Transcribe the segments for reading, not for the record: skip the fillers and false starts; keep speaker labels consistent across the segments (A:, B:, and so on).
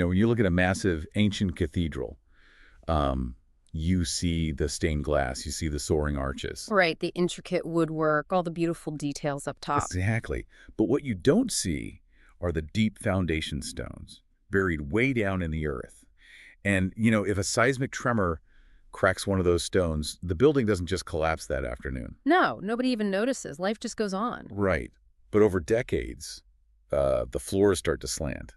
A: When you look at a massive ancient cathedral, you see the stained glass, you see the soaring arches.
B: Right, the intricate woodwork, all the beautiful details up top.
A: Exactly. But what you don't see are the deep foundation stones buried way down in the earth. And, if a seismic tremor cracks one of those stones, the building doesn't just collapse that afternoon.
B: No, nobody even notices. Life just goes on.
A: Right. But over decades, the floors start to slant.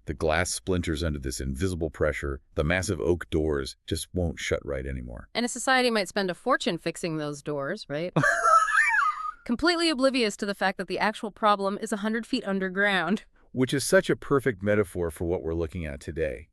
A: The glass splinters under this invisible pressure. The massive oak doors just won't shut right anymore.
B: And a society might spend a fortune fixing those doors, right? Completely oblivious to the fact that the actual problem is 100 feet underground.
A: Which is such a perfect metaphor for what we're looking at today.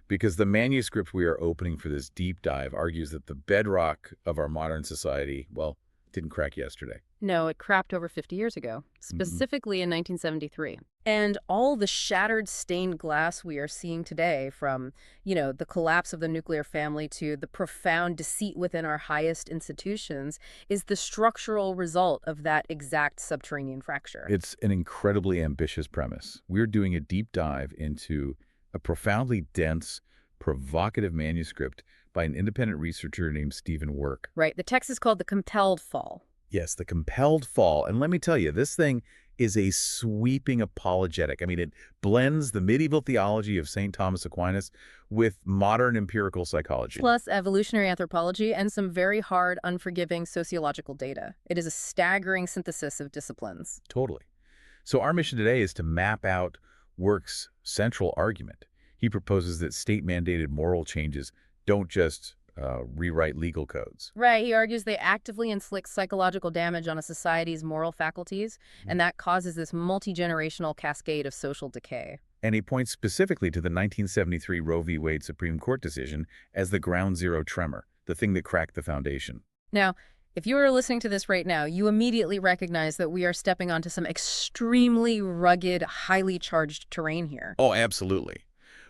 A: Because the manuscript we are opening for this deep dive argues that the bedrock of our modern society, well, didn't crack yesterday.
B: No, it cracked over 50 years ago, specifically in 1973. And all the shattered stained glass we are seeing today, from, the collapse of the nuclear family to the profound deceit within our highest institutions, is the structural result of that exact subterranean fracture.
A: It's an incredibly ambitious premise. We're doing a deep dive into a profoundly dense, provocative manuscript by an independent researcher named stevenwork.
B: Right. The text is called The Compelled Fall.
A: Yes, The Compelled Fall. And let me tell you, this thing is a sweeping apologetic. I mean, it blends the medieval theology of St. Thomas Aquinas with modern empirical psychology.
B: Plus evolutionary anthropology and some very hard, unforgiving sociological data. It is a staggering synthesis of disciplines.
A: Totally. So our mission today is to map out Work's central argument. He proposes that state-mandated moral changes don't just rewrite legal codes.
B: Right. He argues they actively inflict psychological damage on a society's moral faculties, and that causes this multi-generational cascade of social decay.
A: And he points specifically to the 1973 Roe v. Wade Supreme Court decision as the ground zero tremor, the thing that cracked the foundation.
B: Now, if you are listening to this right now, you immediately recognize that we are stepping onto some extremely rugged, highly charged terrain here.
A: Oh, absolutely.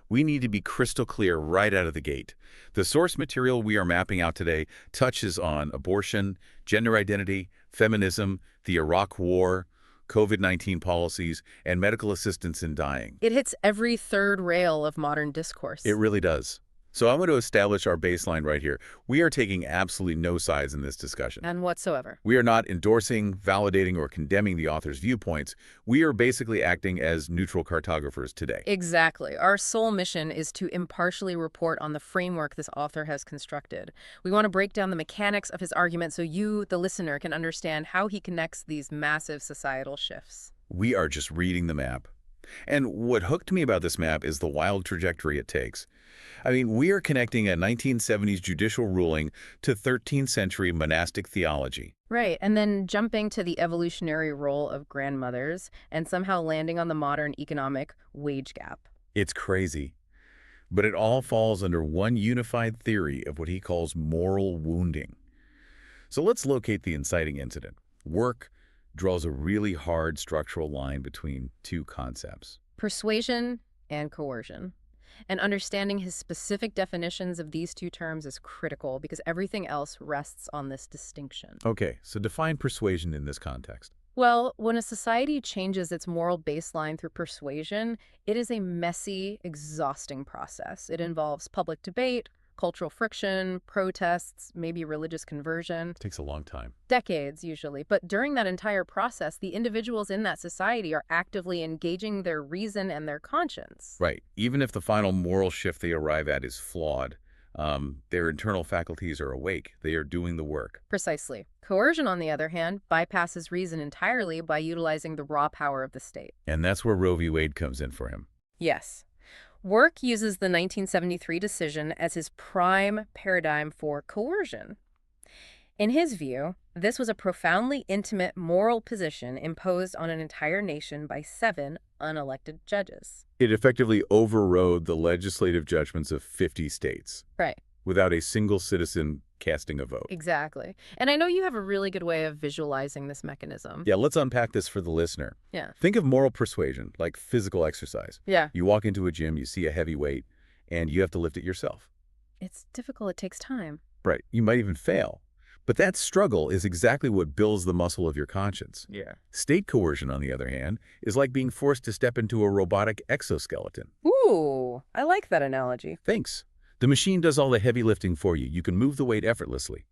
A: We need to be crystal clear right out of the gate. The source material we are mapping out today touches on abortion, gender identity, feminism, the Iraq War, COVID-19 policies, and medical assistance in dying.
B: It hits every third rail of modern discourse.
A: It really does. So I'm going to establish our baseline right here. We are taking absolutely no sides in this discussion.
B: None whatsoever.
A: We are not endorsing, validating, or condemning the author's viewpoints. We are basically acting as neutral cartographers today.
B: Exactly. Our sole mission is to impartially report on the framework this author has constructed. We want to break down the mechanics of his argument so you, the listener, can understand how he connects these massive societal shifts.
A: We are just reading the map. And what hooked me about this map is the wild trajectory it takes. I mean, we are connecting a 1970s judicial ruling to 13th century monastic theology.
B: Right, and then jumping to the evolutionary role of grandmothers and somehow landing on the modern economic wage gap.
A: It's crazy. But it all falls under one unified theory of what he calls moral wounding. So let's locate the inciting incident. Work draws a really hard structural line between two concepts.
B: Persuasion and coercion. And understanding his specific definitions of these two terms is critical because everything else rests on this distinction.
A: Okay, so define persuasion in this context.
B: Well, when a society changes its moral baseline through persuasion, it is a messy, exhausting process. It involves public debate, cultural friction, protests, maybe religious conversion.
A: It takes a long time.
B: Decades, usually. But during that entire process, the individuals in that society are actively engaging their reason and their conscience.
A: Right. Even if the final moral shift they arrive at is flawed, their internal faculties are awake. They are doing the work.
B: Precisely. Coercion, on the other hand, bypasses reason entirely by utilizing the raw power of the state.
A: And that's where Roe v. Wade comes in for him.
B: Yes. Work uses the 1973 decision as his prime paradigm for coercion. In his view, this was a profoundly intimate moral position imposed on an entire nation by 7 unelected judges.
A: It effectively overrode the legislative judgments of 50 states.
B: Right.
A: Without a single citizen casting a vote.
B: Exactly. And I know you have a really good way of visualizing this mechanism.
A: Yeah, let's unpack this for the listener.
B: Yeah.
A: Think of moral persuasion, like physical exercise.
B: Yeah.
A: You walk into a gym, you see a heavy weight, and you have to lift it yourself.
B: It's difficult. It takes time.
A: Right. You might even fail. But that struggle is exactly what builds the muscle of your conscience.
C: Yeah.
A: State coercion, on the other hand, is like being forced to step into a robotic exoskeleton.
B: Ooh, I like that analogy.
A: Thanks. The machine does all the heavy lifting for you. You can move the weight effortlessly.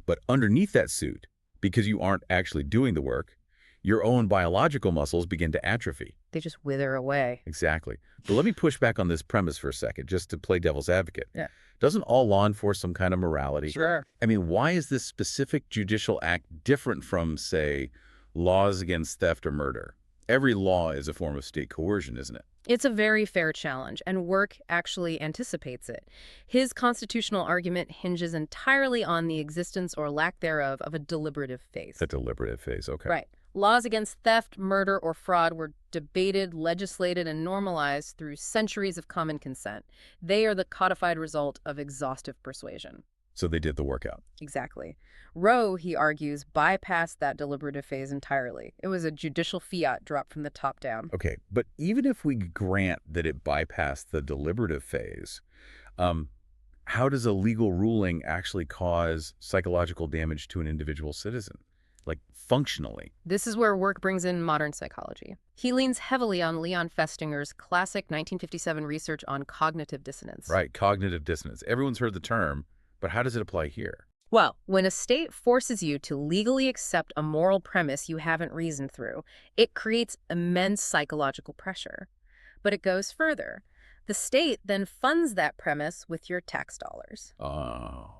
A: But underneath that suit, because you aren't actually doing the work, your own biological muscles begin to atrophy.
B: They just wither away.
A: Exactly. But let me push back on this premise for a second, just to play devil's advocate.
C: Yeah.
A: Doesn't all law enforce some kind of morality?
C: Sure.
A: I mean, why is this specific judicial act different from, say, laws against theft or murder? Every law is a form of state coercion, isn't it?
B: It's a very fair challenge, and Work actually anticipates it. His constitutional argument hinges entirely on the existence or lack thereof of a deliberative phase.
A: The deliberative phase, okay.
B: Right. Laws against theft, murder, or fraud were debated, legislated, and normalized through centuries of common consent. They are the codified result of exhaustive persuasion.
A: So they did the workout.
B: Exactly. Roe, he argues, bypassed that deliberative phase entirely. It was a judicial fiat dropped from the top down.
A: Okay, but even if we grant that it bypassed the deliberative phase, how does a legal ruling actually cause psychological damage to an individual citizen? Like, functionally.
B: This is where Work brings in modern psychology. He leans heavily on Leon Festinger's classic 1957 research on cognitive dissonance.
A: Right, cognitive dissonance. Everyone's heard the term, but how does it apply here?
B: Well, when a state forces you to legally accept a moral premise you haven't reasoned through, it creates immense psychological pressure. But it goes further. The state then funds that premise with your tax dollars.
A: Oh.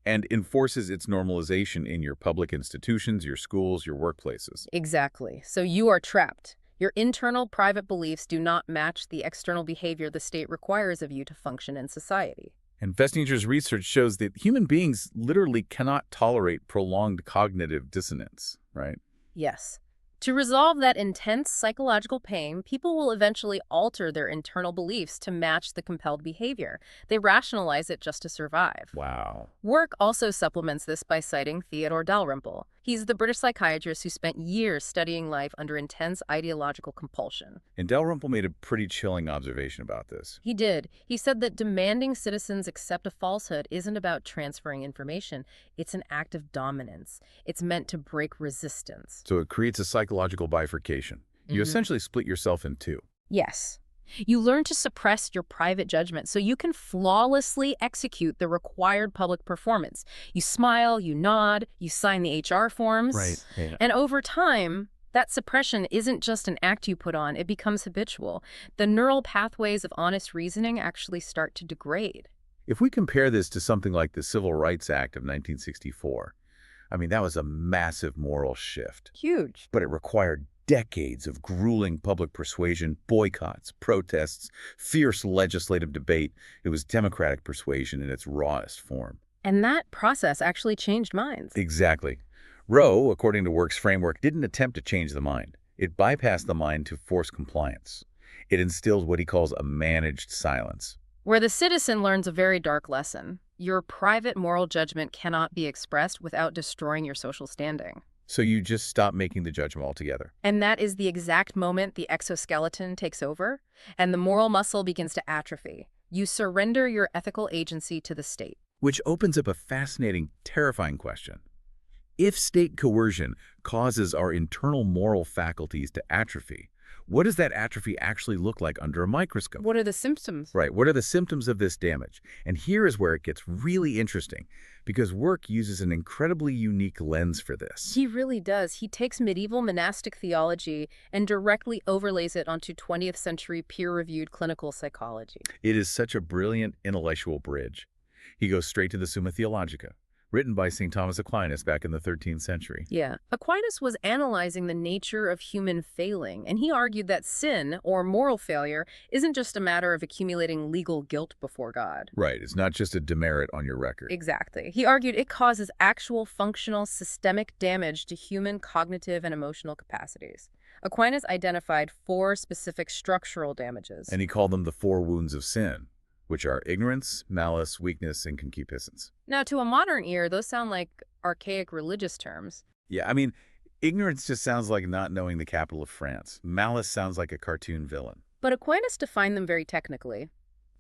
A: And enforces its normalization in your public institutions, your schools, your workplaces.
B: Exactly. So you are trapped. Your internal private beliefs do not match the external behavior the state requires of you to function in society.
A: And Festinger's research shows that human beings literally cannot tolerate prolonged cognitive dissonance, right?
B: Yes. To resolve that intense psychological pain, people will eventually alter their internal beliefs to match the compelled behavior. They rationalize it just to survive.
A: Wow.
B: Work also supplements this by citing Theodore Dalrymple. He's the British psychiatrist who spent years studying life under intense ideological compulsion.
A: And Dalrymple made a pretty chilling observation about this.
B: He did. He said that demanding citizens accept a falsehood isn't about transferring information. It's an act of dominance. It's meant to break resistance.
A: So it creates a psychological bifurcation. You essentially split yourself in two.
B: Yes. You learn to suppress your private judgment so you can flawlessly execute the required public performance. You smile, you nod, you sign the HR forms.
A: Right. Yeah.
B: And over time, that suppression isn't just an act you put on, it becomes habitual. The neural pathways of honest reasoning actually start to degrade.
A: If we compare this to something like the Civil Rights Act of 1964, I mean, that was a massive moral shift.
B: Huge.
A: But it required decades of grueling public persuasion, boycotts, protests, fierce legislative debate. It was democratic persuasion in its rawest form.
B: And that process actually changed minds.
A: Exactly. Roe, according to Work's framework, didn't attempt to change the mind. It bypassed the mind to force compliance. It instilled what he calls a managed silence.
B: Where the citizen learns a very dark lesson. Your private moral judgment cannot be expressed without destroying your social standing.
A: So you just stop making the judgment altogether.
B: And that is the exact moment the exoskeleton takes over, and the moral muscle begins to atrophy. You surrender your ethical agency to the state.
A: Which opens up a fascinating, terrifying question. If state coercion causes our internal moral faculties to atrophy, what does that atrophy actually look like under a microscope?
B: What are the symptoms?
A: Right, what are the symptoms of this damage? And here is where it gets really interesting, because Work uses an incredibly unique lens for this.
B: He really does. He takes medieval monastic theology and directly overlays it onto 20th century peer-reviewed clinical psychology.
A: It is such a brilliant intellectual bridge. He goes straight to the Summa Theologica, written by St. Thomas Aquinas back in the 13th century.
B: Yeah. Aquinas was analyzing the nature of human failing, and he argued that sin, or moral failure, isn't just a matter of accumulating legal guilt before God.
A: Right, it's not just a demerit on your record.
B: Exactly. He argued it causes actual functional systemic damage to human cognitive and emotional capacities. Aquinas identified 4 specific structural damages.
A: And he called them the 4 wounds of sin, which are ignorance, malice, weakness, and concupiscence.
B: Now, to a modern ear, those sound like archaic religious terms.
A: Yeah, I mean, ignorance just sounds like not knowing the capital of France. Malice sounds like a cartoon villain.
B: But Aquinas defined them very technically.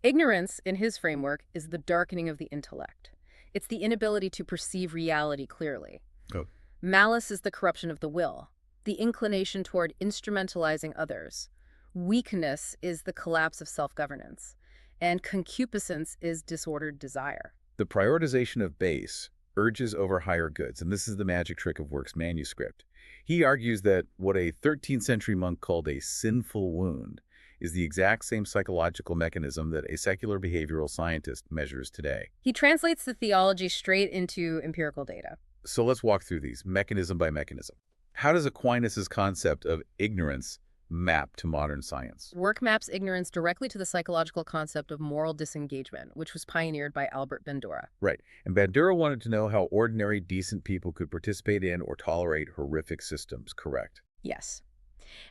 B: Ignorance, in his framework, is the darkening of the intellect. It's the inability to perceive reality clearly.
A: Oh.
B: Malice is the corruption of the will, the inclination toward instrumentalizing others. Weakness is the collapse of self-governance. And concupiscence is disordered desire.
A: The prioritization of base, urges over higher goods, and this is the magic trick of Work's manuscript. He argues that what a 13th century monk called a sinful wound is the exact same psychological mechanism that a secular behavioral scientist measures today.
B: He translates the theology straight into empirical data.
A: So let's walk through these, mechanism by mechanism. How does Aquinas' concept of ignorance map to modern science?
B: Work maps ignorance directly to the psychological concept of moral disengagement, which was pioneered by Albert Bandura.
A: Right. And Bandura wanted to know how ordinary, decent people could participate in or tolerate horrific systems, correct?
B: Yes.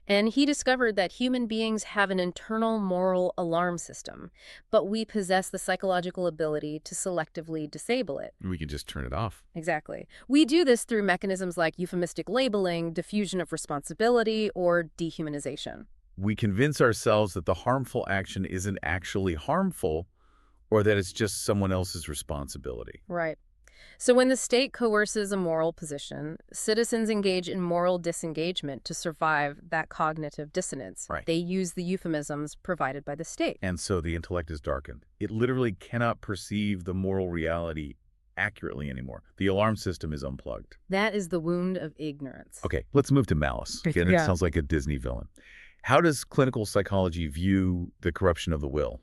B: And he discovered that human beings have an internal moral alarm system, but we possess the psychological ability to selectively disable it.
A: We can just turn it off.
B: Exactly. We do this through mechanisms like euphemistic labeling, diffusion of responsibility, or dehumanization.
A: We convince ourselves that the harmful action isn't actually harmful or that it's just someone else's responsibility.
B: Right. So when the state coerces a moral position, citizens engage in moral disengagement to survive that cognitive dissonance.
A: Right.
B: They use the euphemisms provided by the state.
A: And so the intellect is darkened. It literally cannot perceive the moral reality accurately anymore. The alarm system is unplugged.
B: That is the wound of ignorance.
A: Okay, let's move to malice. Again, it sounds like a Disney villain. How does clinical psychology view the corruption of the will?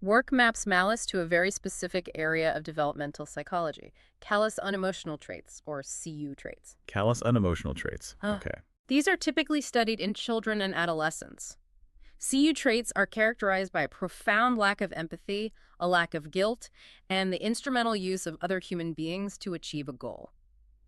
B: Work maps malice to a very specific area of developmental psychology, callous unemotional traits, or CU traits.
A: Callous unemotional traits. Okay.
B: These are typically studied in children and adolescents. CU traits are characterized by a profound lack of empathy, a lack of guilt, and the instrumental use of other human beings to achieve a goal.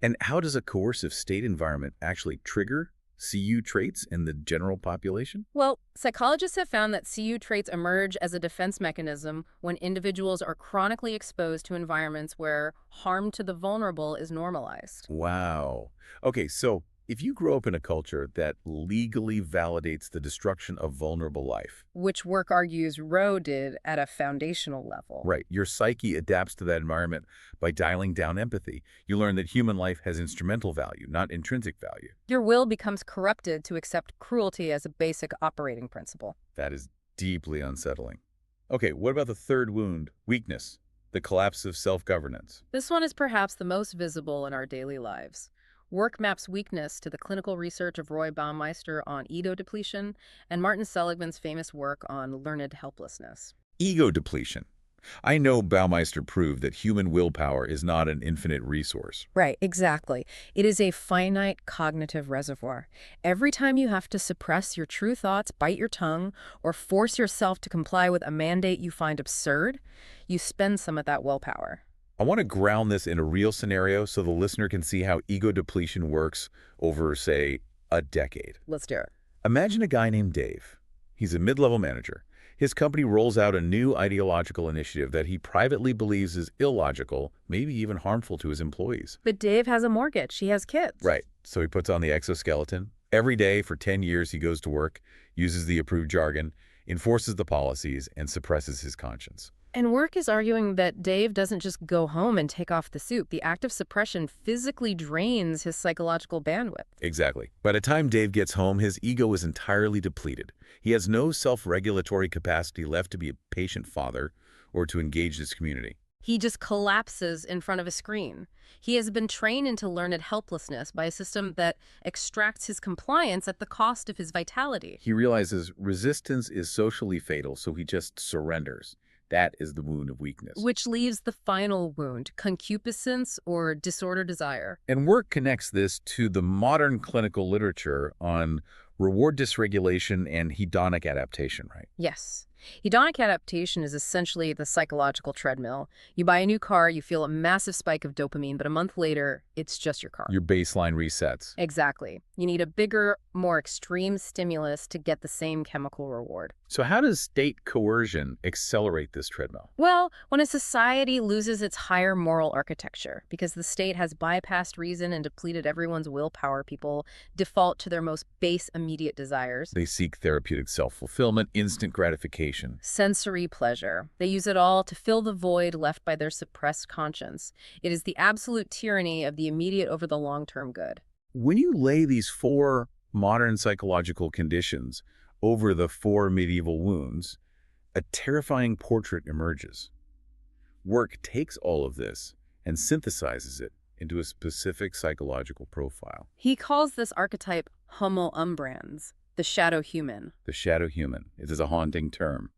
A: And how does a coercive state environment actually trigger CU traits in the general population?
B: Well, psychologists have found that CU traits emerge as a defense mechanism when individuals are chronically exposed to environments where harm to the vulnerable is normalized.
A: Wow. Okay, so if you grow up in a culture that legally validates the destruction of vulnerable life,
B: Which Work argues Roe did at a foundational level.
A: right, your psyche adapts to that environment by dialing down empathy. You learn that human life has instrumental value, not intrinsic value.
B: Your will becomes corrupted to accept cruelty as a basic operating principle.
A: That is deeply unsettling. Okay, what about the third wound, weakness, the collapse of self-governance?
B: This one is perhaps the most visible in our daily lives. Work maps weakness to the clinical research of Roy Baumeister on ego depletion and Martin Seligman's famous work on learned helplessness.
A: Ego depletion. I know Baumeister proved that human willpower is not an infinite resource.
B: Right, exactly. It is a finite cognitive reservoir. Every time you have to suppress your true thoughts, bite your tongue, or force yourself to comply with a mandate you find absurd, you spend some of that willpower.
A: I want to ground this in a real scenario so the listener can see how ego depletion works over, say, a decade.
B: Let's do it.
A: Imagine a guy named Dave. He's a mid-level manager. His company rolls out a new ideological initiative that he privately believes is illogical, maybe even harmful to his employees.
B: But Dave has a mortgage. He has kids.
A: Right. So he puts on the exoskeleton. Every day for 10 years he goes to work, uses the approved jargon, enforces the policies, and suppresses his conscience.
B: And Work is arguing that Dave doesn't just go home and take off the suit. The act of suppression physically drains his psychological bandwidth.
A: Exactly. By the time Dave gets home, his ego is entirely depleted. He has no self-regulatory capacity left to be a patient father or to engage his community.
B: He just collapses in front of a screen. He has been trained into learned helplessness by a system that extracts his compliance at the cost of his vitality.
A: He realizes resistance is socially fatal, so he just surrenders. That is the wound of weakness.
B: Which leaves the final wound, concupiscence or disordered desire.
A: And Work connects this to the modern clinical literature on reward dysregulation and hedonic adaptation, right?
B: Yes. Hedonic adaptation is essentially the psychological treadmill. You buy a new car, you feel a massive spike of dopamine, but a month later, it's just your car.
A: Your baseline resets.
B: Exactly. You need a bigger, more extreme stimulus to get the same chemical reward.
A: So how does state coercion accelerate this treadmill?
B: Well, when a society loses its higher moral architecture, because the state has bypassed reason and depleted everyone's willpower, people default to their most base immediate desires.
A: They seek therapeutic self-fulfillment, instant gratification, gratification.
B: Sensory pleasure. They use it all to fill the void left by their suppressed conscience. It is the absolute tyranny of the immediate over the long-term good.
A: When you lay these four modern psychological conditions over the four medieval wounds, a terrifying portrait emerges. Work takes all of this and synthesizes it into a specific psychological profile.
B: He calls this archetype Homo umbrans, the shadow human.
A: The shadow human. It is a haunting term.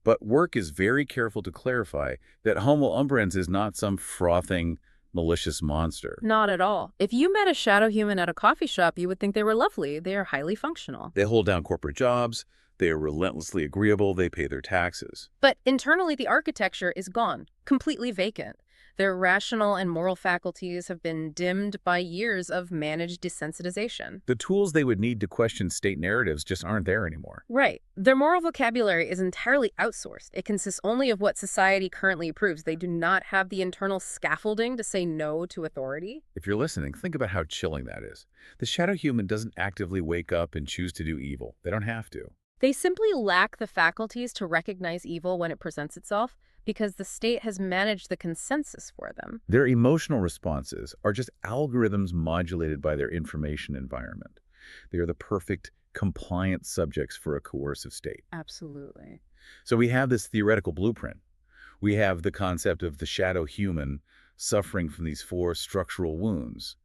A: But Work is very careful to clarify that Homo umbrans is not some frothing, malicious monster.
B: Not at all. If you met a shadow human at a coffee shop, you would think they were lovely. They are highly functional.
A: They hold down corporate jobs. They are relentlessly agreeable. They pay their taxes.
B: But internally, the architecture is gone, completely vacant. Their rational and moral faculties have been dimmed by years of managed desensitization.
A: The tools they would need to question state narratives just aren't there anymore.
B: Right. Their moral vocabulary is entirely outsourced. It consists only of what society currently approves. They do not have the internal scaffolding to say no to authority.
A: If you're listening, think about how chilling that is. The shadow human doesn't actively wake up and choose to do evil. They don't have to.
B: They simply lack the faculties to recognize evil when it presents itself, because the state has managed the consensus for them.
A: Their emotional responses are just algorithms modulated by their information environment. They are the perfect compliant subjects for a coercive state.
B: Absolutely.
A: So we have this theoretical blueprint. We have the concept of the shadow human suffering from these four structural wounds.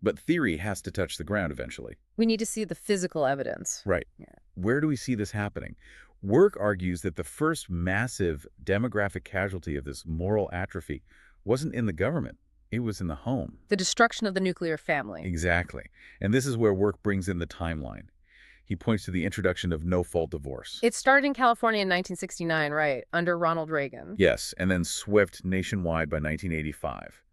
A: But theory has to touch the ground eventually.
B: We need to see the physical evidence.
A: Right.
B: Yeah.
A: Where do we see this happening? Work argues that the first massive demographic casualty of this moral atrophy wasn't in the government. It was in the home.
B: The destruction of the nuclear family.
A: Exactly. And this is where Work brings in the timeline. He points to the introduction of no-fault divorce.
B: It started in California in 1969, right, under Ronald Reagan.
A: Yes, and then swept nationwide by 1985.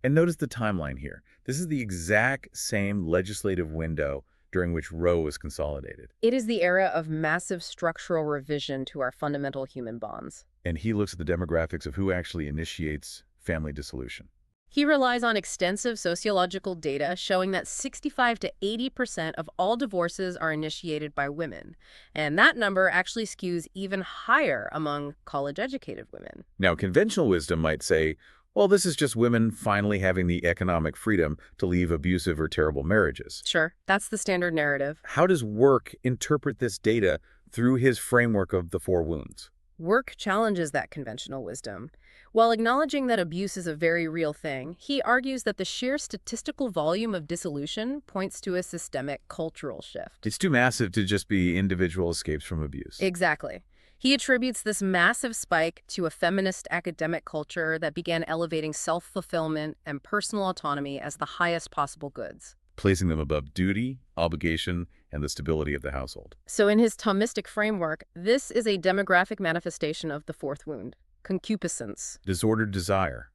A: And notice the timeline here. This is the exact same legislative window during which Roe was consolidated.
B: It is the era of massive structural revision to our fundamental human bonds.
A: And he looks at the demographics of who actually initiates family dissolution.
B: He relies on extensive sociological data showing that 65 to 80% of all divorces are initiated by women. And that number actually skews even higher among college-educated women.
A: Now, conventional wisdom might say, well, this is just women finally having the economic freedom to leave abusive or terrible marriages.
B: Sure, that's the standard narrative.
A: How does Work interpret this data through his framework of the four wounds?
B: Work challenges that conventional wisdom. While acknowledging that abuse is a very real thing, he argues that the sheer statistical volume of dissolution points to a systemic cultural shift.
A: It's too massive to just be individual escapes from abuse.
B: Exactly. He attributes this massive spike to a feminist academic culture that began elevating self-fulfillment and personal autonomy as the highest possible goods,
A: placing them above duty, obligation, and the stability of the household.
B: So in his Thomistic framework, this is a demographic manifestation of the fourth wound, concupiscence.
A: Disordered desire.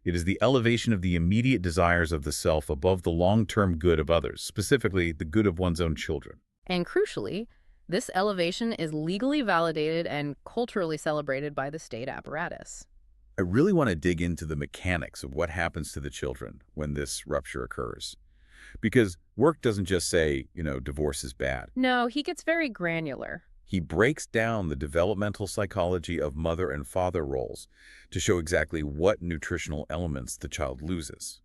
A: It is the elevation of the immediate desires of the self above the long-term good of others, specifically the good of one's own children.
B: And crucially, this elevation is legally validated and culturally celebrated by the state apparatus.
A: I really want to dig into the mechanics of what happens to the children when this rupture occurs. Because Work doesn't just say, divorce is bad.
B: No, he gets very granular.
A: He breaks down the developmental psychology of mother and father roles to show exactly what nutritional elements the child loses.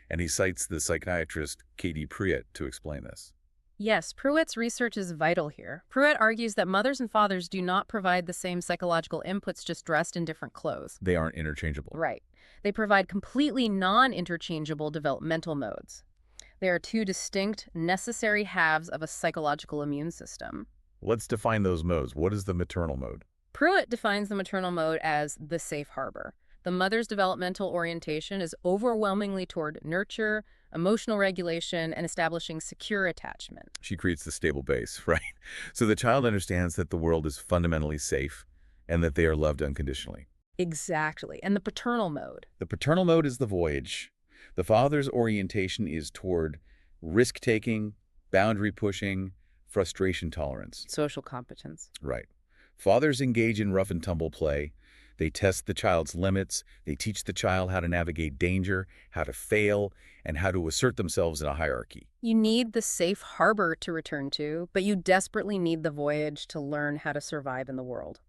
A: And he cites the psychiatrist K.D. Pruitt to explain this.
B: Yes, Pruitt's research is vital here. Pruitt argues that mothers and fathers do not provide the same psychological inputs, just dressed in different clothes.
A: They aren't interchangeable.
B: Right. They provide completely non-interchangeable developmental modes. They are two distinct, necessary halves of a psychological immune system.
A: Let's define those modes. What is the maternal mode?
B: Pruitt defines the maternal mode as the safe harbor. The mother's developmental orientation is overwhelmingly toward nurture, emotional regulation, and establishing secure attachment.
A: She creates the stable base, right? So the child understands that the world is fundamentally safe and that they are loved unconditionally.
B: Exactly. And the paternal mode?
A: The paternal mode is the voyage. The father's orientation is toward risk-taking, boundary-pushing, frustration tolerance.
B: Social competence.
A: Right. Fathers engage in rough-and-tumble play. They test the child's limits, they teach the child how to navigate danger, how to fail, and how to assert themselves in a hierarchy.
B: You need the safe harbor to return to, but you desperately need the voyage to learn how to survive in the world.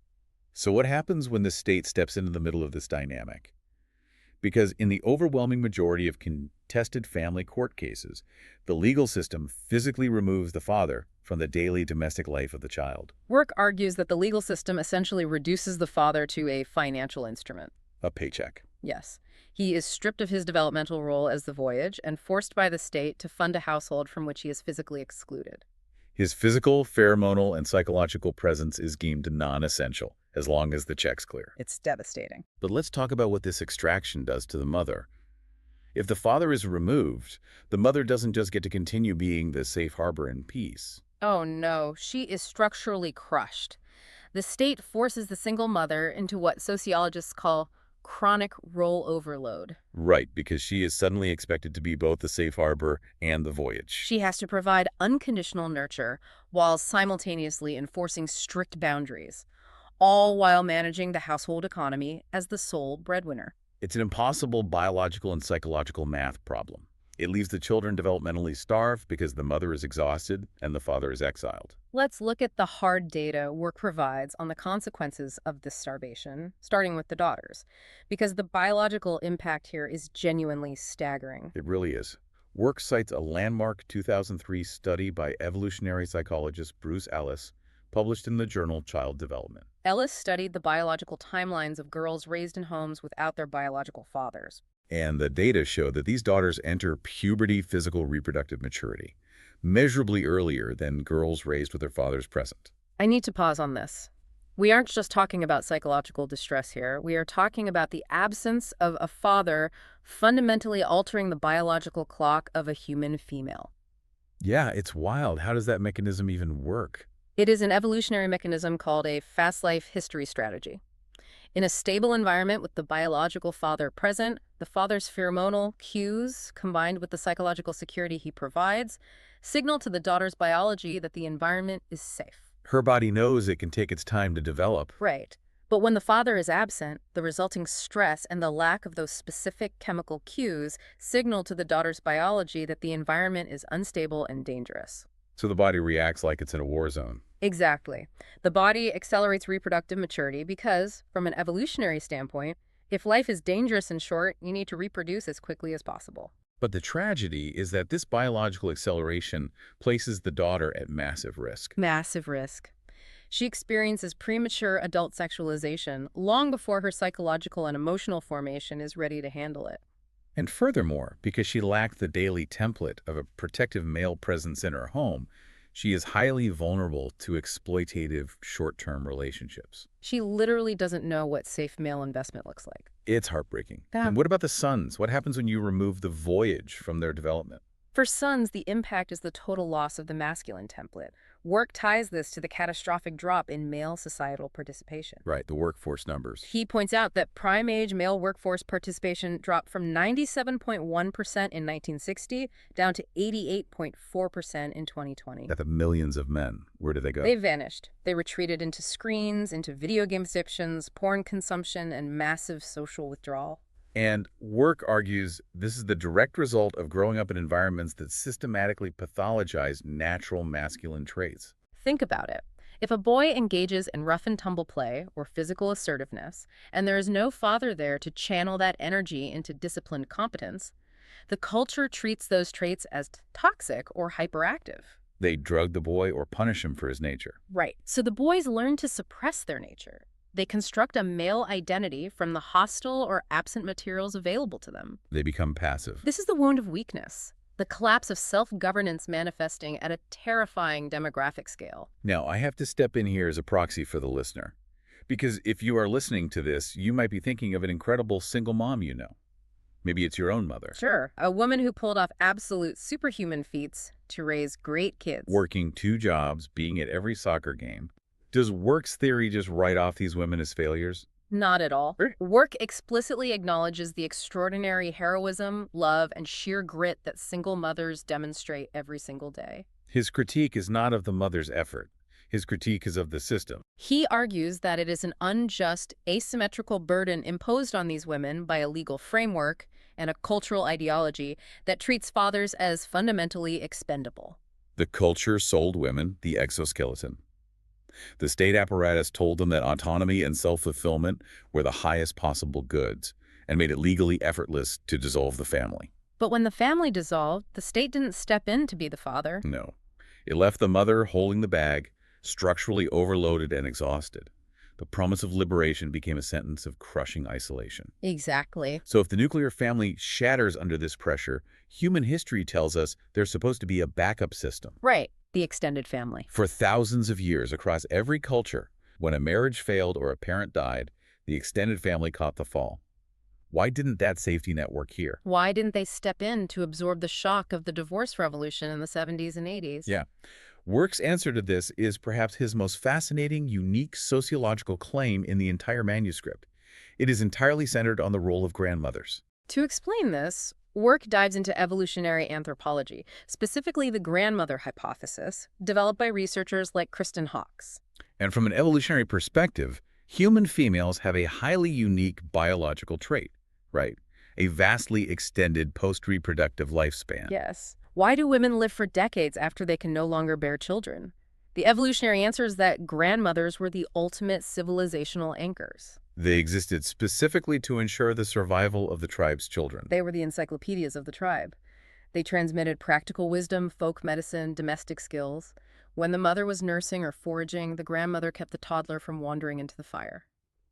A: So what happens when the state steps into the middle of this dynamic? Because in the overwhelming majority of contested family court cases, the legal system physically removes the father from the daily domestic life of the child.
B: Work argues that the legal system essentially reduces the father to a financial instrument.
A: A paycheck.
B: Yes. He is stripped of his developmental role as the voyage and forced by the state to fund a household from which he is physically excluded.
A: His physical, pheromonal, and psychological presence is deemed non-essential, as long as the check's clear.
B: It's devastating.
A: But let's talk about what this extraction does to the mother. If the father is removed, the mother doesn't just get to continue being the safe harbor in peace.
B: Oh no, she is structurally crushed. The state forces the single mother into what sociologists call chronic role overload.
A: Right, because she is suddenly expected to be both the safe harbor and the voyage.
B: She has to provide unconditional nurture while simultaneously enforcing strict boundaries, all while managing the household economy as the sole breadwinner.
A: It's an impossible biological and psychological math problem. It leaves the children developmentally starved because the mother is exhausted and the father is exiled.
B: Let's look at the hard data work provides on the consequences of this starvation, starting with the daughters, because the biological impact here is genuinely staggering.
A: It really is. Work cites a landmark 2003 study by evolutionary psychologist Bruce Ellis, published in the journal Child Development.
B: Ellis studied the biological timelines of girls raised in homes without their biological fathers.
A: And the data show that these daughters enter puberty physical reproductive maturity measurably earlier than girls raised with their fathers present.
B: I need to pause on this. We aren't just talking about psychological distress here. We are talking about the absence of a father fundamentally altering the biological clock of a human female.
A: Yeah, it's wild. How does that mechanism even work?
B: It is an evolutionary mechanism called a fast life history strategy. In a stable environment with the biological father present, the father's pheromonal cues, combined with the psychological security he provides, signal to the daughter's biology that the environment is safe.
A: Her body knows it can take its time to develop.
B: Right. But when the father is absent, the resulting stress and the lack of those specific chemical cues signal to the daughter's biology that the environment is unstable and dangerous.
A: So the body reacts like it's in a war zone.
B: Exactly. The body accelerates reproductive maturity because, from an evolutionary standpoint, if life is dangerous and short, you need to reproduce as quickly as possible.
A: But the tragedy is that this biological acceleration places the daughter at massive risk.
B: Massive risk. She experiences premature adult sexualization long before her psychological and emotional formation is ready to handle it.
A: And furthermore, because she lacked the daily template of a protective male presence in her home, she is highly vulnerable to exploitative short-term relationships.
B: She literally doesn't know what safe male investment looks like.
A: It's heartbreaking.
B: Yeah.
A: And what about the sons? What happens when you remove the voyage from their development?
B: For sons, the impact is the total loss of the masculine template. Work ties this to the catastrophic drop in male societal participation.
A: Right, the workforce numbers.
B: He points out that prime-age male workforce participation dropped from 97.1% in 1960 down to 88.4% in 2020.
A: That the millions of men, where did they go?
B: They vanished. They retreated into screens, into video game addictions, porn consumption, and massive social withdrawal.
A: And Work argues this is the direct result of growing up in environments that systematically pathologize natural masculine traits.
B: Think about it. If a boy engages in rough-and-tumble play or physical assertiveness, and there is no father there to channel that energy into disciplined competence, the culture treats those traits as toxic or hyperactive.
A: They drug the boy or punish him for his nature.
B: Right. So the boys learn to suppress their nature. They construct a male identity from the hostile or absent materials available to them.
A: They become passive.
B: This is the wound of weakness, the collapse of self-governance manifesting at a terrifying demographic scale.
A: Now, I have to step in here as a proxy for the listener. Because if you are listening to this, you might be thinking of an incredible single mom you know. Maybe it's your own mother.
B: Sure, a woman who pulled off absolute superhuman feats to raise great kids.
A: Working 2 jobs, being at every soccer game. Does Work's theory just write off these women as failures?
B: Not at all. Work explicitly acknowledges the extraordinary heroism, love, and sheer grit that single mothers demonstrate every single day.
A: His critique is not of the mother's effort. His critique is of the system.
B: He argues that it is an unjust, asymmetrical burden imposed on these women by a legal framework and a cultural ideology that treats fathers as fundamentally expendable.
A: The culture sold women the exoskeleton. The state apparatus told them that autonomy and self-fulfillment were the highest possible goods and made it legally effortless to dissolve the family.
B: But when the family dissolved, the state didn't step in to be the father.
A: No. It left the mother holding the bag, structurally overloaded and exhausted. The promise of liberation became a sentence of crushing isolation.
B: Exactly.
A: So if the nuclear family shatters under this pressure, human history tells us there's supposed to be a backup system.
B: Right. The extended family.
A: For thousands of years across every culture, when a marriage failed or a parent died, the extended family caught the fall. Why didn't that safety net work here?
B: Why didn't they step in to absorb the shock of the divorce revolution in the 70s and 80s?
A: Yeah. Work's answer to this is perhaps his most fascinating, unique sociological claim in the entire manuscript. It is entirely centered on the role of grandmothers.
B: To explain this, Work dives into evolutionary anthropology, specifically the grandmother hypothesis, developed by researchers like Kristen Hawkes.
A: And from an evolutionary perspective, human females have a highly unique biological trait, right? A vastly extended post-reproductive lifespan.
B: Yes. Why do women live for decades after they can no longer bear children? The evolutionary answer is that grandmothers were the ultimate civilizational anchors.
A: They existed specifically to ensure the survival of the tribe's children.
B: They were the encyclopedias of the tribe. They transmitted practical wisdom, folk medicine, domestic skills. When the mother was nursing or foraging, the grandmother kept the toddler from wandering into the fire.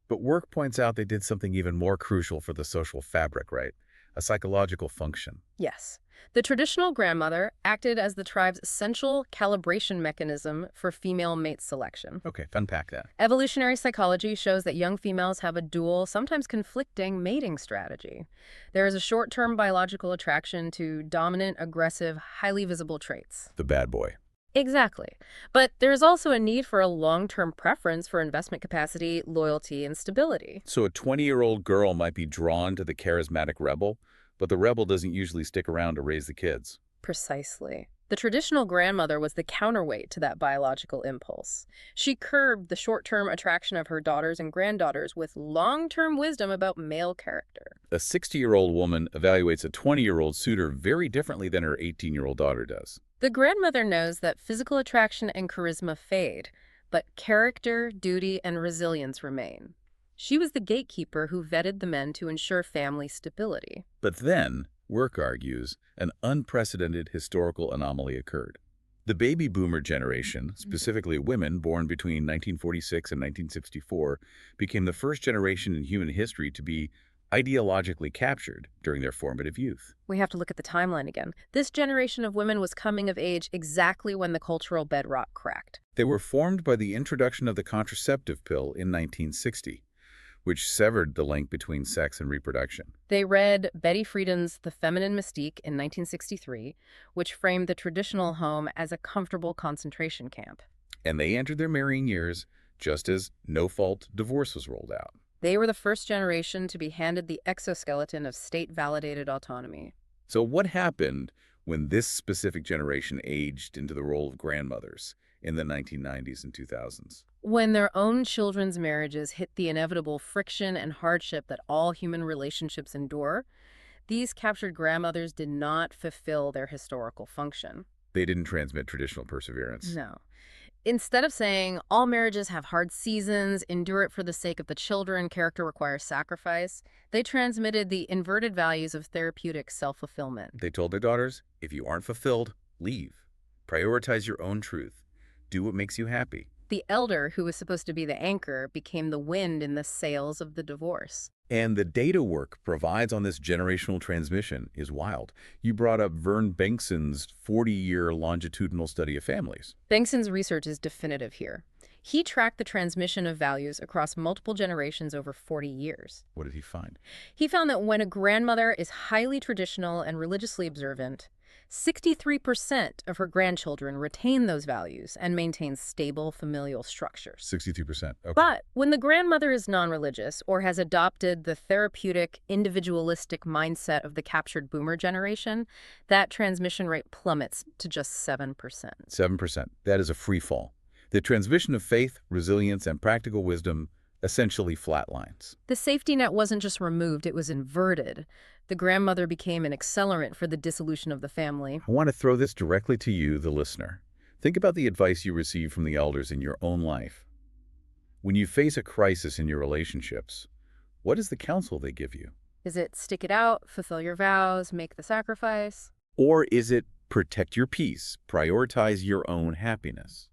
A: But Work points out they did something even more crucial for the social fabric, right? A psychological function.
B: Yes. The traditional grandmother acted as the tribe's essential calibration mechanism for female mate selection.
A: Okay, unpack that.
B: Evolutionary psychology shows that young females have a dual, sometimes conflicting mating strategy. There is a short-term biological attraction to dominant, aggressive, highly visible traits.
A: The bad boy.
B: Exactly. But there is also a need for a long-term preference for investment capacity, loyalty, and stability.
A: So a 20-year-old girl might be drawn to the charismatic rebel, but the rebel doesn't usually stick around to raise the kids.
B: Precisely. The traditional grandmother was the counterweight to that biological impulse. She curbed the short-term attraction of her daughters and granddaughters with long-term wisdom about male character.
A: A 60-year-old woman evaluates a 20-year-old suitor very differently than her 18-year-old daughter does.
B: The grandmother knows that physical attraction and charisma fade, but character, duty, and resilience remain. She was the gatekeeper who vetted the men to ensure family stability.
A: But then, Work argues, an unprecedented historical anomaly occurred. The baby boomer generation, specifically women born between 1946 and 1964, became the first generation in human history to be ideologically captured during their formative youth.
B: We have to look at the timeline again. This generation of women was coming of age exactly when the cultural bedrock cracked.
A: They were formed by the introduction of the contraceptive pill in 1960, which severed the link between sex and reproduction.
B: They read Betty Friedan's The Feminine Mystique in 1963, which framed the traditional home as a comfortable concentration camp.
A: And they entered their marrying years just as no-fault divorce was rolled out.
B: They were the first generation to be handed the exoskeleton of state-validated autonomy.
A: So what happened when this specific generation aged into the role of grandmothers in the 1990s and 2000s?
B: When their own children's marriages hit the inevitable friction and hardship that all human relationships endure, these captured grandmothers did not fulfill their historical function.
A: They didn't transmit traditional perseverance.
B: No. Instead of saying, all marriages have hard seasons, endure it for the sake of the children, character requires sacrifice, they transmitted the inverted values of therapeutic self-fulfillment.
A: They told their daughters, if you aren't fulfilled, leave. Prioritize your own truth. Do what makes you happy.
B: The elder, who was supposed to be the anchor, became the wind in the sails of the divorce.
A: And the data Work provides on this generational transmission is wild. You brought up Vern Benkson's 40-year longitudinal study of families.
B: Benkson's research is definitive here. He tracked the transmission of values across multiple generations over 40 years.
A: What did he find?
B: He found that when a grandmother is highly traditional and religiously observant, 63% of her grandchildren retain those values and maintain stable familial structures.
A: 63%. Okay.
B: But when the grandmother is non-religious or has adopted the therapeutic, individualistic mindset of the captured boomer generation, that transmission rate plummets to just 7%.
A: 7%. That is a free fall. The transmission of faith, resilience, and practical wisdom essentially flatlines.
B: The safety net wasn't just removed, it was inverted. The grandmother became an accelerant for the dissolution of the family.
A: I want to throw this directly to you, the listener. Think about the advice you receive from the elders in your own life. When you face a crisis in your relationships, what is the counsel they give you?
B: Is it stick it out, fulfill your vows, make the sacrifice?
A: Or is it protect your peace, prioritize your own happiness?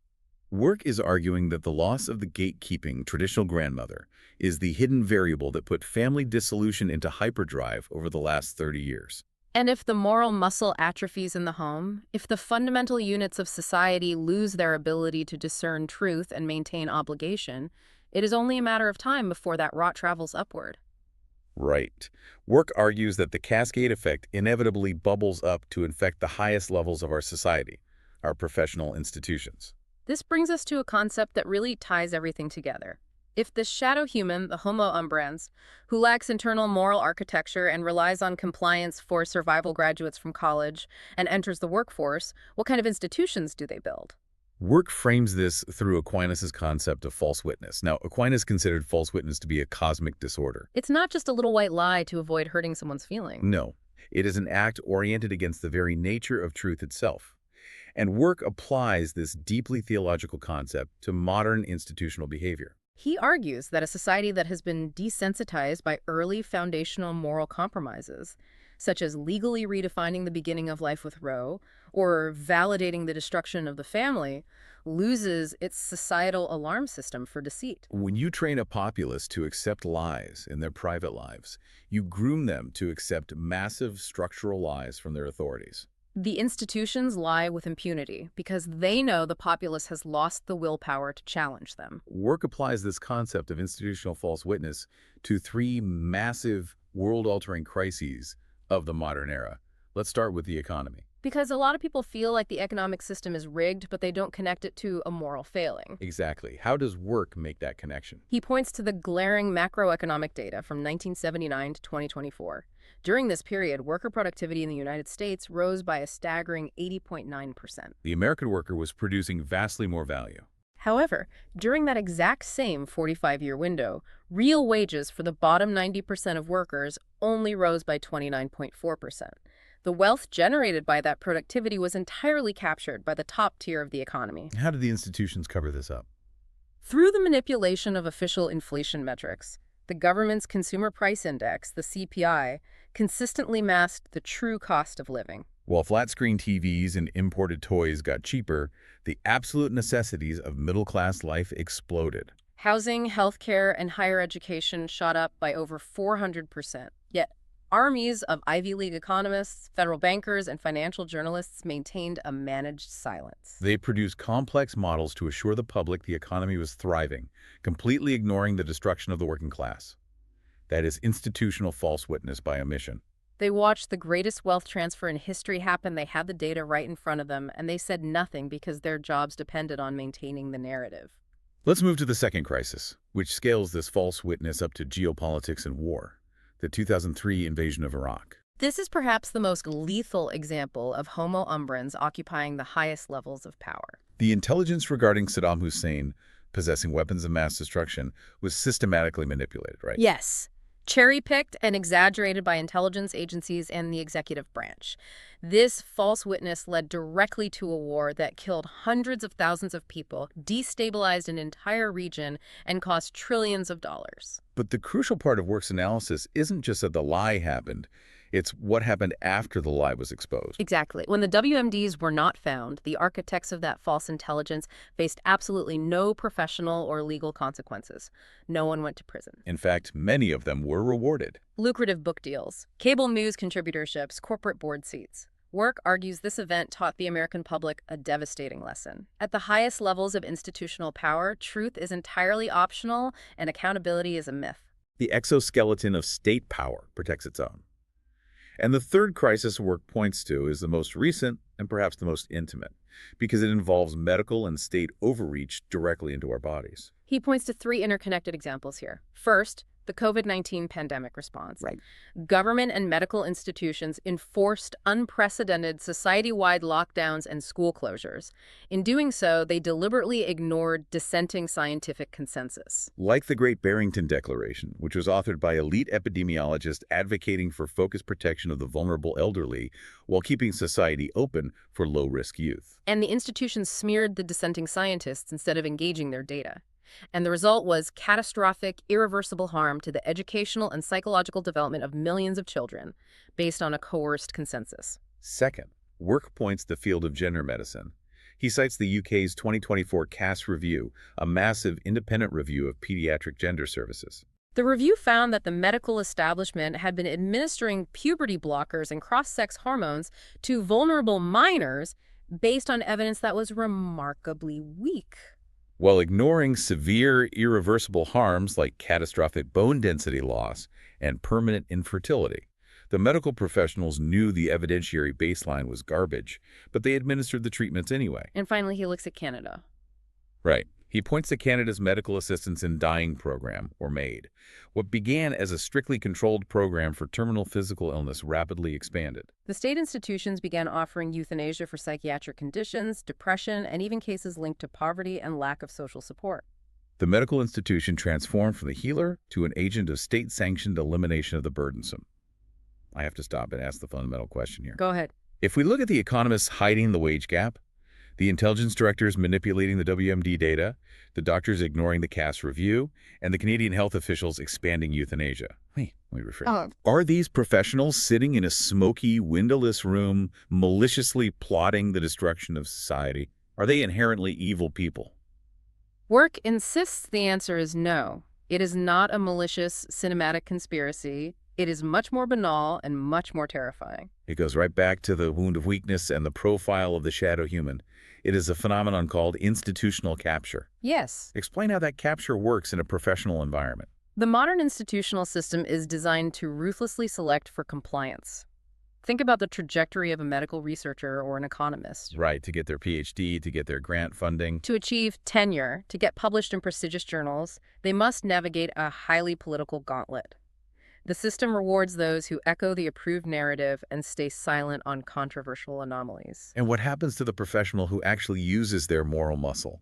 A: Work is arguing that the loss of the gatekeeping traditional grandmother is the hidden variable that put family dissolution into hyperdrive over the last 30 years.
B: And if the moral muscle atrophies in the home, if the fundamental units of society lose their ability to discern truth and maintain obligation, it is only a matter of time before that rot travels upward.
A: Right. Work argues that the cascade effect inevitably bubbles up to infect the highest levels of our society, our professional institutions.
B: This brings us to a concept that really ties everything together. If the shadow human, the Homo umbrans, who lacks internal moral architecture and relies on compliance for survival graduates from college and enters the workforce, what kind of institutions do they build?
A: Work frames this through Aquinas' concept of false witness. Now, Aquinas considered false witness to be a cosmic disorder.
B: It's not just a little white lie to avoid hurting someone's feelings.
A: No, it is an act oriented against the very nature of truth itself. And Work applies this deeply theological concept to modern institutional behavior.
B: He argues that a society that has been desensitized by early foundational moral compromises, such as legally redefining the beginning of life with Roe or validating the destruction of the family, loses its societal alarm system for deceit.
A: When you train a populace to accept lies in their private lives, you groom them to accept massive structural lies from their authorities.
B: The institutions lie with impunity because they know the populace has lost the willpower to challenge them.
A: Work applies this concept of institutional false witness to three massive world-altering crises of the modern era. Let's start with the economy.
B: Because a lot of people feel like the economic system is rigged, but they don't connect it to a moral failing.
A: Exactly. How does Work make that connection?
B: He points to the glaring macroeconomic data from 1979 to 2024. During this period, worker productivity in the United States rose by a staggering 80.9%.
A: The American worker was producing vastly more value.
B: However, during that exact same 45-year window, real wages for the bottom 90% of workers only rose by 29.4%. The wealth generated by that productivity was entirely captured by the top tier of the economy.
A: How did the institutions cover this up?
B: Through the manipulation of official inflation metrics, the government's Consumer Price Index, the CPI, consistently masked the true cost of living.
A: While flat-screen TVs and imported toys got cheaper, the absolute necessities of middle-class life exploded.
B: Housing, healthcare, and higher education shot up by over 400%. Yet, armies of Ivy League economists, federal bankers, and financial journalists maintained a managed silence.
A: They produced complex models to assure the public the economy was thriving, completely ignoring the destruction of the working class. That is institutional false witness by omission.
B: They watched the greatest wealth transfer in history happen. They had the data right in front of them, and they said nothing because their jobs depended on maintaining the narrative.
A: Let's move to the second crisis, which scales this false witness up to geopolitics and war. The 2003 invasion of Iraq.
B: This is perhaps the most lethal example of Homo umbrans occupying the highest levels of power.
A: The intelligence regarding Saddam Hussein possessing weapons of mass destruction was systematically manipulated, right?
B: Yes. Cherry-picked and exaggerated by intelligence agencies and the executive branch. This false witness led directly to a war that killed hundreds of thousands of people, destabilized an entire region, and cost trillions of dollars.
A: But the crucial part of Work's analysis isn't just that the lie happened, it's what happened after the lie was exposed.
B: Exactly. When the WMDs were not found, the architects of that false intelligence faced absolutely no professional or legal consequences. No one went to prison.
A: In fact, many of them were rewarded.
B: Lucrative book deals, cable news contributorships, corporate board seats. Work argues this event taught the American public a devastating lesson. At the highest levels of institutional power, truth is entirely optional and accountability is a myth.
A: The exoskeleton of state power protects its own. And the third crisis Work points to is the most recent and perhaps the most intimate, because it involves medical and state overreach directly into our bodies.
B: He points to three interconnected examples here. First, The COVID-19 pandemic response.
A: Right.
B: Government and medical institutions enforced unprecedented society-wide lockdowns and school closures. In doing so, they deliberately ignored dissenting scientific consensus.
A: Like the Great Barrington Declaration, which was authored by elite epidemiologists advocating for focused protection of the vulnerable elderly while keeping society open for low-risk youth.
B: And the institutions smeared the dissenting scientists instead of engaging their data. And the result was catastrophic, irreversible harm to the educational and psychological development of millions of children, based on a coerced consensus.
A: Second, Work points the field of gender medicine. He cites the UK's 2024 CAS review, a massive independent review of pediatric gender services.
B: The review found that the medical establishment had been administering puberty blockers and cross-sex hormones to vulnerable minors based on evidence that was remarkably weak.
A: While ignoring severe, irreversible harms like catastrophic bone density loss and permanent infertility. The medical professionals knew the evidentiary baseline was garbage, but they administered the treatments anyway.
B: And finally, he looks at Canada.
A: Right. He points to Canada's Medical Assistance in Dying program, or MAID. What began as a strictly controlled program for terminal physical illness rapidly expanded.
B: The state institutions began offering euthanasia for psychiatric conditions, depression, and even cases linked to poverty and lack of social support.
A: The medical institution transformed from the healer to an agent of state-sanctioned elimination of the burdensome. I have to stop and ask the fundamental question here.
B: Go ahead.
A: If we look at the economists hiding the wage gap, the intelligence directors manipulating the WMD data, the doctors ignoring the CAS review, and the Canadian health officials expanding euthanasia. Let me rephrase. Are these professionals sitting in a smoky, windowless room, maliciously plotting the destruction of society? Are they inherently evil people?
B: Work insists the answer is no. It is not a malicious, cinematic conspiracy. It is much more banal and much more terrifying.
A: It goes right back to the wound of weakness and the profile of the shadow human. It is a phenomenon called institutional capture.
B: Yes.
A: Explain how that capture works in a professional environment.
B: The modern institutional system is designed to ruthlessly select for compliance. Think about the trajectory of a medical researcher or an economist.
A: Right, to get their PhD, to get their grant funding.
B: To achieve tenure, to get published in prestigious journals, they must navigate a highly political gauntlet. The system rewards those who echo the approved narrative and stay silent on controversial anomalies.
A: And what happens to the professional who actually uses their moral muscle?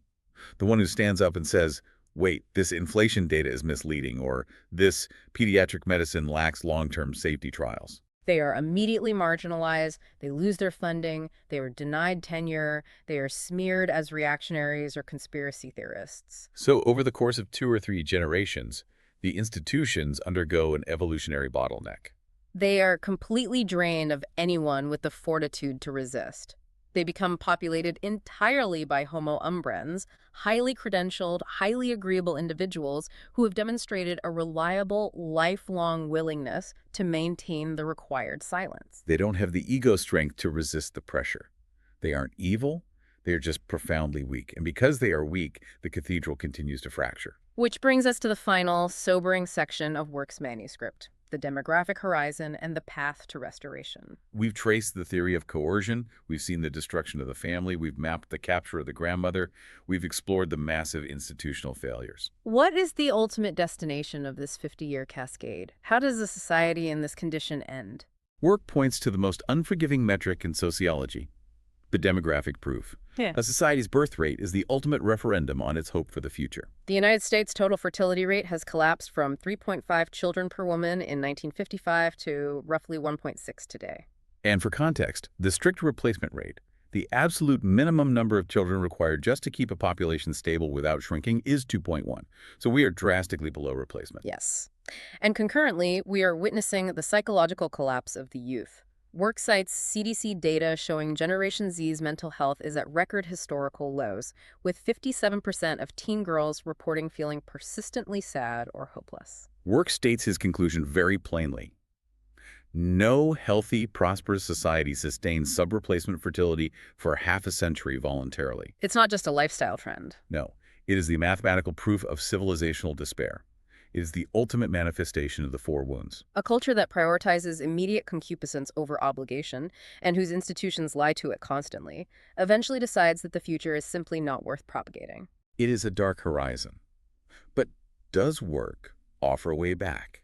A: The one who stands up and says, wait, this inflation data is misleading, or this pediatric medicine lacks long-term safety trials.
B: They are immediately marginalized, they lose their funding, they are denied tenure, they are smeared as reactionaries or conspiracy theorists.
A: So over the course of 2 or 3 generations, the institutions undergo an evolutionary bottleneck.
B: They are completely drained of anyone with the fortitude to resist. They become populated entirely by homo umbrens, highly credentialed, highly agreeable individuals who have demonstrated a reliable, lifelong willingness to maintain the required silence.
A: They don't have the ego strength to resist the pressure. They aren't evil, they are just profoundly weak. And because they are weak, the cathedral continues to fracture.
B: Which brings us to the final, sobering section of Work's manuscript, the demographic horizon and the path to restoration.
A: We've traced the theory of coercion, we've seen the destruction of the family, we've mapped the capture of the grandmother, we've explored the massive institutional failures.
B: What is the ultimate destination of this 50-year cascade? How does a society in this condition end?
A: Work points to the most unforgiving metric in sociology, the demographic proof. A society's birth rate is the ultimate referendum on its hope for the future.
B: The United States total fertility rate has collapsed from 3.5 children per woman in 1955 to roughly 1.6 today.
A: And for context, the strict replacement rate, the absolute minimum number of children required just to keep a population stable without shrinking, is 2.1. So we are drastically below replacement.
B: Yes. And concurrently, we are witnessing the psychological collapse of the youth. Work cites CDC data showing Generation Z's mental health is at record historical lows, with 57% of teen girls reporting feeling persistently sad or hopeless.
A: Work states his conclusion very plainly. No healthy, prosperous society sustains sub-replacement fertility for half a century voluntarily.
B: It's not just a lifestyle trend.
A: No, it is the mathematical proof of civilizational despair. It is the ultimate manifestation of the 4 wounds.
B: A culture that prioritizes immediate concupiscence over obligation, and whose institutions lie to it constantly, eventually decides that the future is simply not worth propagating.
A: It is a dark horizon. But does Work offer a way back.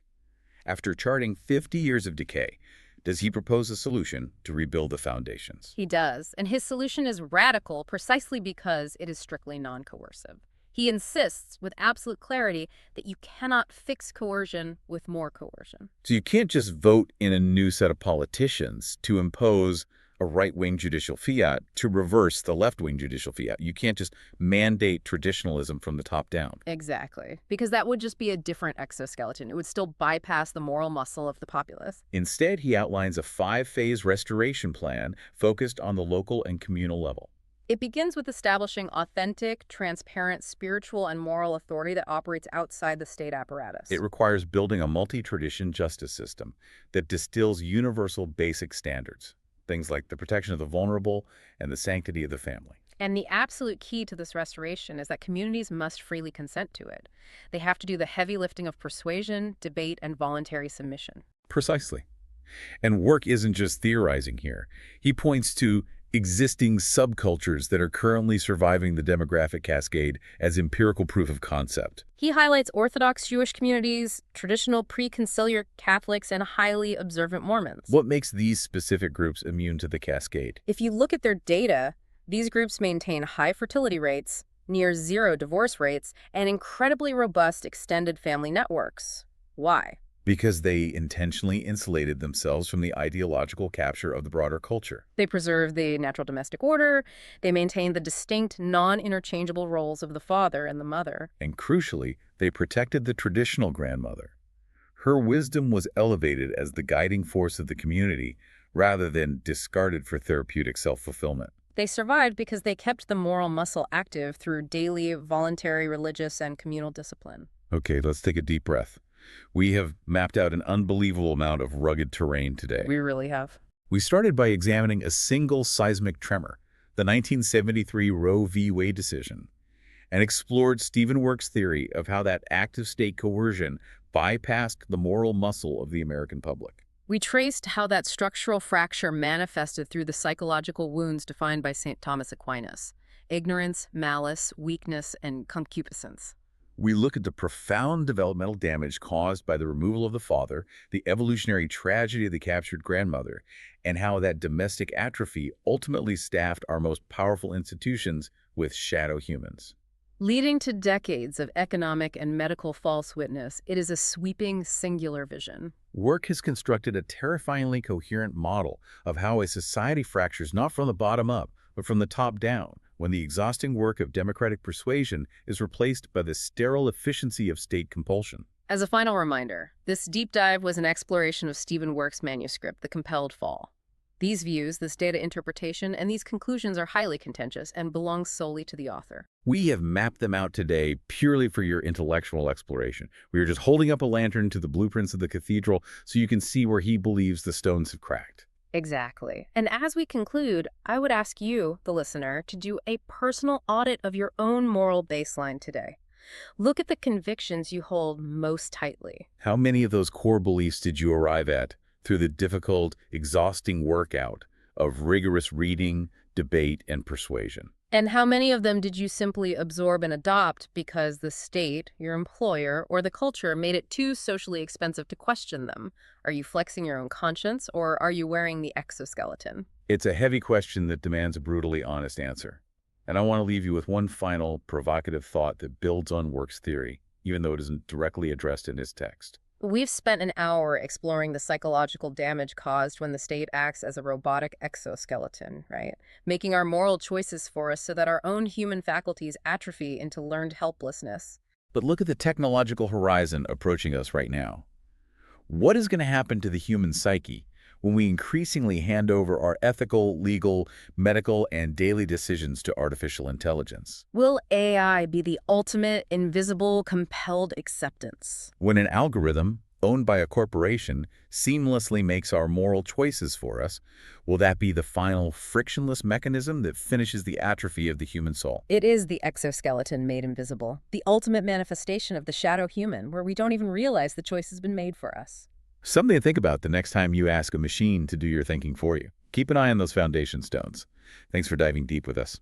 A: After charting 50 years of decay, does he propose a solution to rebuild the foundations?
B: He does, and his solution is radical precisely because it is strictly non-coercive. He insists with absolute clarity that you cannot fix coercion with more coercion.
A: So you can't just vote in a new set of politicians to impose a right-wing judicial fiat to reverse the left-wing judicial fiat. You can't just mandate traditionalism from the top down.
B: Exactly, because that would just be a different exoskeleton. It would still bypass the moral muscle of the populace.
A: Instead, he outlines a 5-phase restoration plan focused on the local and communal level.
B: It begins with establishing authentic, transparent, spiritual, and moral authority that operates outside the state apparatus.
A: It requires building a multi-tradition justice system that distills universal basic standards, things like the protection of the vulnerable and the sanctity of the family.
B: And the absolute key to this restoration is that communities must freely consent to it. They have to do the heavy lifting of persuasion, debate, and voluntary submission.
A: Precisely. And Work isn't just theorizing here. He points to existing subcultures that are currently surviving the demographic cascade as empirical proof of concept.
B: He highlights Orthodox Jewish communities, traditional pre-conciliar Catholics, and highly observant Mormons.
A: What makes these specific groups immune to the cascade?
B: If you look at their data, these groups maintain high fertility rates, near zero divorce rates, and incredibly robust extended family networks. Why?
A: Because they intentionally insulated themselves from the ideological capture of the broader culture.
B: They preserve the natural domestic order. They maintain the distinct, non-interchangeable roles of the father and the mother.
A: And crucially, they protected the traditional grandmother. Her wisdom was elevated as the guiding force of the community rather than discarded for therapeutic self-fulfillment.
B: They survived because they kept the moral muscle active through daily, voluntary, religious, and communal discipline.
A: Okay, let's take a deep breath. We have mapped out an unbelievable amount of rugged terrain today.
B: We really have.
A: We started by examining a single seismic tremor, the 1973 Roe v. Wade decision, and explored stevenwork's theory of how that active state coercion bypassed the moral muscle of the American public.
B: We traced how that structural fracture manifested through the psychological wounds defined by St. Thomas Aquinas: ignorance, malice, weakness, and concupiscence.
A: We look at the profound developmental damage caused by the removal of the father, the evolutionary tragedy of the captured grandmother, and how that domestic atrophy ultimately staffed our most powerful institutions with shadow humans.
B: Leading to decades of economic and medical false witness, it is a sweeping, singular vision.
A: Work has constructed a terrifyingly coherent model of how a society fractures not from the bottom up, but from the top down, when the exhausting work of democratic persuasion is replaced by the sterile efficiency of state compulsion.
B: As a final reminder, this deep dive was an exploration of stevenwork's manuscript, The Compelled Fall. These views, this data interpretation, and these conclusions are highly contentious and belong solely to the author.
A: We have mapped them out today purely for your intellectual exploration. We are just holding up a lantern to the blueprints of the cathedral so you can see where he believes the stones have cracked.
B: Exactly. And as we conclude, I would ask you, the listener, to do a personal audit of your own moral baseline today. Look at the convictions you hold most tightly.
A: How many of those core beliefs did you arrive at through the difficult, exhausting workout of rigorous reading, debate, and persuasion?
B: And how many of them did you simply absorb and adopt because the state, your employer, or the culture made it too socially expensive to question them? Are you flexing your own conscience, or are you wearing the exoskeleton?
A: It's a heavy question that demands a brutally honest answer. And I want to leave you with one final provocative thought that builds on Work's theory, even though it isn't directly addressed in his text.
B: We've spent an hour exploring the psychological damage caused when the state acts as a robotic exoskeleton, right? Making our moral choices for us so that our own human faculties atrophy into learned helplessness.
A: But look at the technological horizon approaching us right now. What is going to happen to the human psyche when we increasingly hand over our ethical, legal, medical, and daily decisions to artificial intelligence?
B: Will AI be the ultimate, invisible, compelled acceptance?
A: When an algorithm, owned by a corporation, seamlessly makes our moral choices for us, will that be the final frictionless mechanism that finishes the atrophy of the human soul?
B: It is the exoskeleton made invisible, the ultimate manifestation of the shadow human, where we don't even realize the choice has been made for us.
A: Something to think about the next time you ask a machine to do your thinking for you. Keep an eye on those foundation stones. Thanks for diving deep with us.